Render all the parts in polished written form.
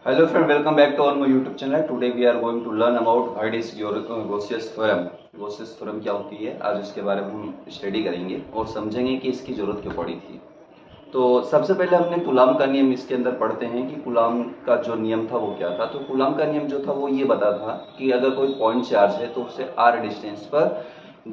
Hello friend, welcome back to our my YouTube channel. Today we are going to learn about what is your Gaussian theorem. Gaussian theorem क्या होती है, आज उसके बारे में हम स्टडी करेंगे और समझेंगे कि इसकी जरूरत क्यों पड़ी थी। तो सबसे पहले हमने कूलाम का नियम इसके अंदर पढ़ते हैं कि कूलाम का जो नियम था वो क्या था। तो कूलाम का नियम जो था वो ये बता था कि अगर कोई पॉइंट चार्ज है तो उससे आर डिस्टेंस पर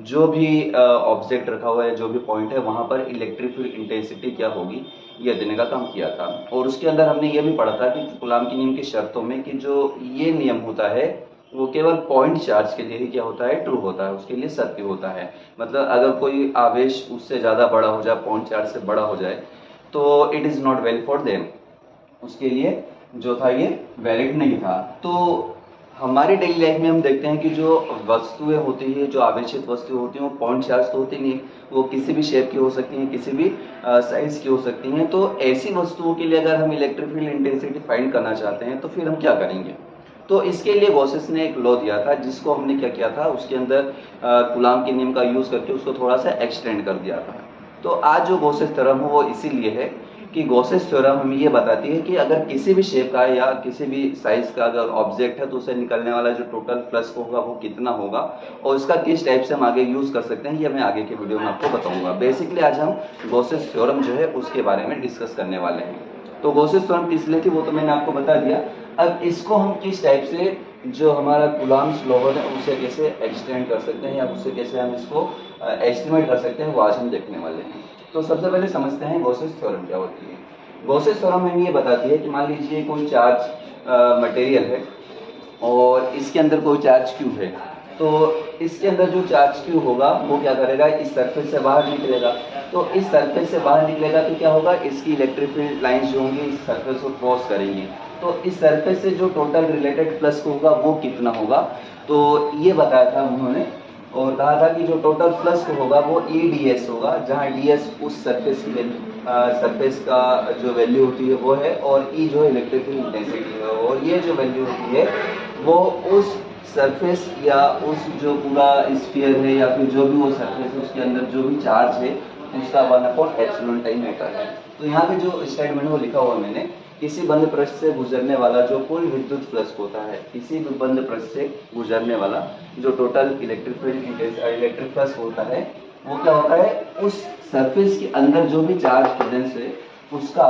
जो भी ऑब्जेक्ट रखा हुआ है, जो भी पॉइंट है, वहाँ पर इलेक्ट्रिक फील्ड इंटेंसिटी क्या होगी ये देने का काम किया था। और उसके अंदर हमने ये भी पढ़ा था कि कूलाम के नियम की शर्तों में कि जो ये नियम होता है वो केवल पॉइंट चार्ज के लिए ही क्या होता है, ट्रू होता है, उसके लिए सत्य होता है। मतलब अगर कोई आवेश उससे ज़्यादा बड़ा हो जाए, पॉइंट चार्ज से बड़ा हो जाए, तो it is not well for them, उसके लिए जो था ये वैलिड नहीं था। तो हमारी डेली लाइफ में हम देखते हैं कि जो वस्तुएं होती है, जो आवेशित वस्तुएं होती हैं, वो पॉइंट चार्ज तो होती नहीं, वो किसी भी शेप की हो सकती हैं, किसी भी साइज की हो सकती हैं। तो ऐसी वस्तुओं के लिए अगर हम इलेक्ट्रिक फील्ड इंटेंसिटी फाइंड करना चाहते हैं तो फिर हम क्या करेंगे। तो इसके लिए गॉसेस ने एक लॉ दिया था, जिसको हमने क्या किया था, उसके अंदर कूलाम के नियम का यूज करके उसको थोड़ा सा एक्सटेंड कर दिया था। तो आज जो गॉसेस थ्योरम है वो इसीलिए है कि गॉसेस थ्योरम हमें ये बताती है कि अगर किसी भी शेप का या किसी भी साइज का अगर ऑब्जेक्ट है तो उसे निकलने वाला जो टोटल फ्लक्स होगा वो कितना होगा, और इसका किस टाइप से हम आगे यूज कर सकते हैं ये मैं आगे के वीडियो में आपको बताऊंगा। बेसिकली आज हम गॉसेस थ्योरम जो है उसके बारे में डिस्कस करने वाले हैं। तो गॉसेस थ्योरम किस लिए थी वो तो मैंने आपको बता दिया। अब इसको हम किस टाइप से जो हमारा कूलाम्स लॉ है उसे कैसे एक्सटेंड कर सकते हैं या उससे कैसे हम इसको एस्टिमेट कर सकते हैं वो आज हम देखने वाले हैं। तो सबसे पहले समझते हैं गॉसेस थ्योरम क्या होती है। गॉसेस थ्योरम हमें ये बताती है कि मान लीजिए कोई चार्ज मटेरियल है और इसके अंदर कोई चार्ज क्यू है, तो इसके अंदर जो चार्ज क्यू होगा वो क्या करेगा, इस सरफेस से बाहर निकलेगा। तो इस सरफेस से बाहर निकलेगा तो क्या होगा, इसकी इलेक्ट्रिक फील्ड लाइंस जो होंगी इस सरफेस को क्रॉस करेंगी। तो इस सरफेस से जो टोटल रिलेटेड फ्लक्स होगा वो कितना होगा, तो ये बताया था उन्होंने। और कहा था कि जो टोटल फ्लक्स होगा वो ई डी एस होगा, जहाँ डी एस उस सरफेस की सरफेस का जो वैल्यू होती है वो है, और ई जो इलेक्ट्रिक फील्ड इंटेंसिटी है, और ये जो वैल्यू होती है वो उस सरफेस या उस जो पूरा स्फीयर है या फिर जो भी वो सरफेस है उसके अंदर जो भी चार्ज है उसका 1/एप्सिलॉन टाइम होता है। तो यहाँ पे जो स्लाइड में वो लिखा हुआ मैंने, किसी बंद पृष्ठ से गुजरने वाला जो कुल विद्युत फ्लक्स होता है, किसी भी बंद पृष्ठ से गुजरने वाला जो टोटल इलेक्ट्रिक फ्लक्स होता है वो क्या होता है, उस सरफेस के अंदर जो भी चार्ज प्रेजेंस है उसका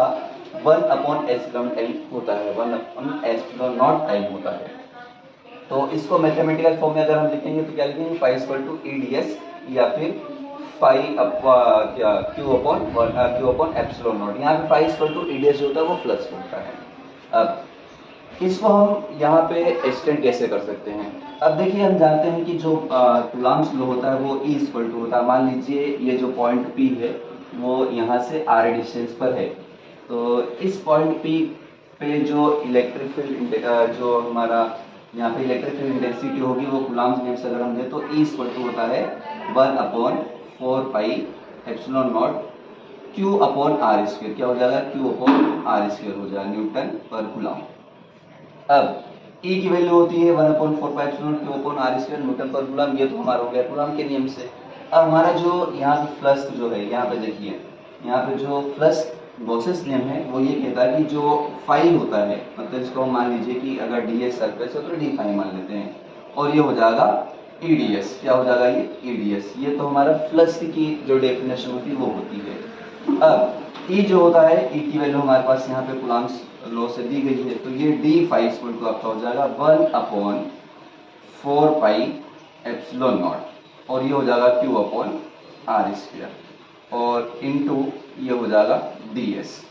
1/एप्सिलॉन टाइम होता है, 1/एप्सिलॉन नॉट टाइम होता है। तो इसको मैथमेटिकल फॉर्म में अगर हम लिखेंगे तो क्या लिखेंगे, phi equal to E D S या फिर फाई क्या क्यू अपॉन एप्सिलॉन नॉट। यहाँ पे phi equal to E D S जो होता है वो फ्लक्स होता है। अब इसको हम यहाँ पे एक्सटेंड कैसे कर सकते हैं। अब देखिए हम जानते हैं कि जो कूलाम्स लॉ होता है वो E इक्वल टू होता है। मान लीजिए ये जो पॉइंट P है वो यहाँ से R डिस्टेंस पर है, तो इस पॉइंट P पे जो इलेक्ट्रिक फील्ड जो हमारा यहाँ पे इलेक्ट्रिक फील्ड इंटेंसिटी होगी वो कूलाम्स नियम से अगर हम दें तो E इक्वल टू होता है 1/4 pi epsilon not Q upon R square. क्या हो जाएगा, Q अपॉन R स्क्वायर हो जाएगा न्यूटन पर कूलाम। अब E की वैल्यू होती है 1/4 pi epsilon Q upon R square Newton पर कूलम। ये तो हमारा हो गया कूलम के नियम से। अब हमारा जो यहाँ पे फ्लक्स जो है, यहाँ पे देखिए, यहाँ पे जो फ्लक्स गॉसेस नियम है वो ये कहता है कि जो फाई होता है, मतलब इसको हम मान लीजिए कि अगर डी एस सरफेस है तो डी फाई मान लेते हैं, और ये हो जाएगा ई डी एस। क्या हो जाएगा ये ई डी एस। ये तो हमारा फ्लक्स की जो डेफिनेशन होती है वो होती है। अब ई जो होता है, ई की वैल्यू हमारे पास यहाँ पे कूलम्स लॉ से दी गई है, तो ये डी फाई इक्वल टू आपका हो जाएगा 1/4 पाई एप्सिलॉन नॉट, और ये हो जाएगा Q अपॉन R स्क्वायर, और इनटू ये हो जाएगा डी एस।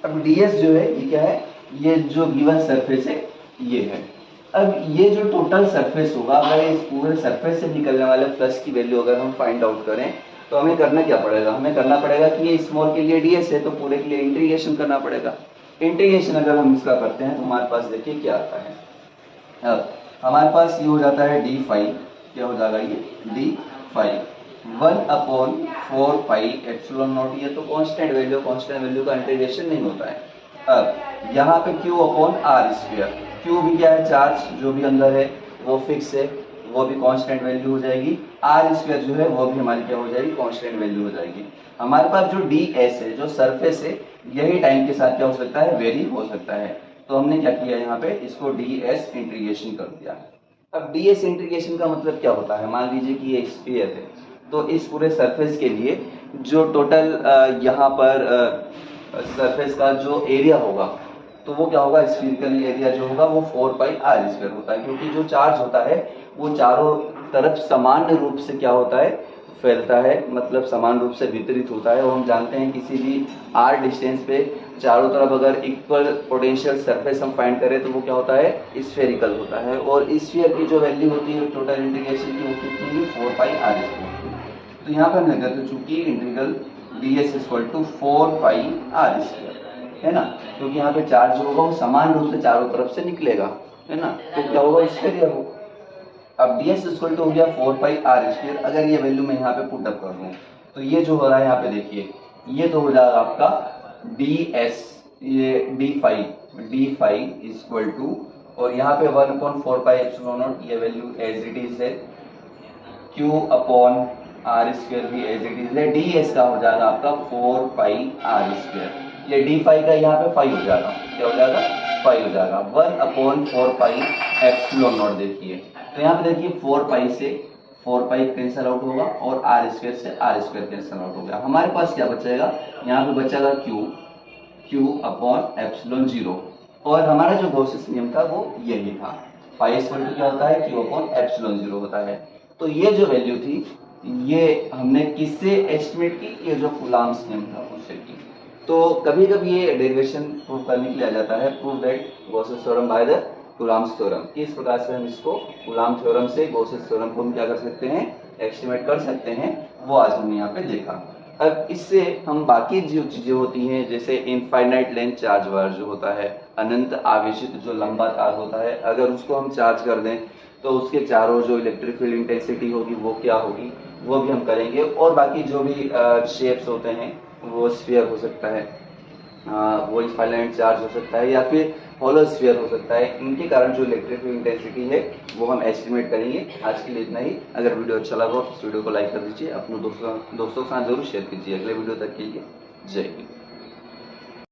अब डी एस जो है ये क्या है, ये जो गिवन सरफेस है ये है। अब ये जो टोटल सरफेस होगा, अगर इस पूरे सरफेस से निकलने वाले फ्लक्स की वैल्यू अगर हम फाइंड आउट करें तो हमें करना क्या पड़ेगा, हमें करना पड़ेगा कि ये स्मॉल के लिए ds है तो पूरे के लिए इंटीग्रेशन करना पड़ेगा। इंटीग्रेशन अगर हम इसका करते हैं तो हमारे पास देखिए क्या आता है। अब हमारे पास ये हो जाता है डी फाई। क्या हो जाएगा ये D phi 1/4 pi epsilon naught. ये तो कांस्टेंट वैल्यू का इंटीग्रेशन नहीं होता है। अब यहाँ पे Q upon R square, Q भी क्या है, चार्ज जो भी अंदर है वो फिक्स है, वो भी कांस्टेंट वैल्यू हो जाएगी। R स्क्वायर जो है वो भी हमारी क्या हो जाएगी, कांस्टेंट वैल्यू हो जाएगी। हमारे पास जो ds है, जो सरफेस है, यही टाइम के साथ क्या हो सकता है, वेरी हो सकता है। तो हमने क्या किया यहाँ पे, इसको ds इंटीग्रेशन कर दिया। अब ds इंटीग्रेशन का मतलब क्या होता है, मान लीजिए कि ये स्फीयर है, तो इस पूरे सरफेस के लिए जो टोटल यहाँ पर सरफेस का जो एरिया होगा, तो वो क्या होगा, स्फीयरिकल एरिया जो होगा वो 4πr² होता है, क्योंकि जो चार्ज होता है वो चारों तरफ समान रूप से क्या होता है, फैलता है, मतलब समान रूप से वितरित होता है। और हम जानते हैं किसी भी r डिस्टेंस पे चारों तरफ अगर इक्वल पोटेंशियल सरफेस हम फाइंड करें तो वो क्या होता है, स्फेरिकल होता है। और स्फीयर की जो वैल्यू होती है टोटल इंटीग्रेशन की, वो कितनी है, 4πr²। तो यहाँ पर हम कहते हैं चूंकि इंटीग्रल ds = 4πr², है ना, क्योंकि यहाँ पे चार्ज होगा वो समान रूप से चारों तरफ से निकलेगा, है ना, तो क्या होगा, स्फीयर हो। अब ds = हो गया 4πr²। अगर ये वैल्यू मैं यहाँ पे पुट अप कर दूं तो ये जो हो रहा है यहाँ पे देखिए, ये तो हो जाएगा आपका ds, ये d फाई और यहाँ पे 1/4πε0, ये वैल्यू एज इट इज है, q/r² भी एज इट इज है, ds का हो जाएगा आपका 4πr²। ये d फाई का यहाँ पे फाई हो जाएगा, क्या हो जाएगा, फाई हो जाएगा, 1/4πε0। देखिए तो यहाँ पे देखिए 4π से 4π कैंसिल आउट होगा और r² से r² कैंसिल आउट हो गया। हमारे पास क्या बचेगा, यहाँ पे बचेगा q/ε0। और हमारा जो गॉसेस नियम था वो यही था, फाई इक्वल टू क्या होता है, q/ε0 होता है। तो ये जो वैल्यू थी ये हमने किससे एस्टिमेट की, ये जो कूलॉम्स नियम था उससे की। तो कभी कभी ये डेरिवेशन प्रूव करने के लिए आ जाता है, prove that Gauss's theorem by the Coulomb's theorem. इस प्रकार से हम इसको कूलॉम थ्योरम से गॉसेस थ्योरम को हम क्या कर सकते हैं, एस्टिमेट कर सकते हैं, वो आज हमने यहाँ पे देखा। अब इससे हम बाकी जो चीजें होती हैं, जैसे इनफाइनाइट लेंथ चार्ज वायर जो होता है, अनंत आवेशित जो लंबा तार होता है, अगर उसको हम चार्ज कर दें तो उसके चारों जो इलेक्ट्रिक फील्ड इंटेंसिटी होगी वो क्या होगी, वो भी हम करेंगे। और बाकी जो भी शेप्स होते हैं, वो स्फीयर हो सकता है, वो इनफाइनाइट चार्ज हो सकता है, या फिर होलो स्फीयर हो सकता है, इनके कारण जो इलेक्ट्रिक फील्ड इंटेंसिटी है वो हम एस्टिमेट करेंगे। आज के लिए इतना ही। अगर वीडियो अच्छा लगा तो इस वीडियो को लाइक कर दीजिए, अपने दोस्तों के साथ जरूर शेयर कीजिए। अगले वीडियो तक के लिए जय हिंद।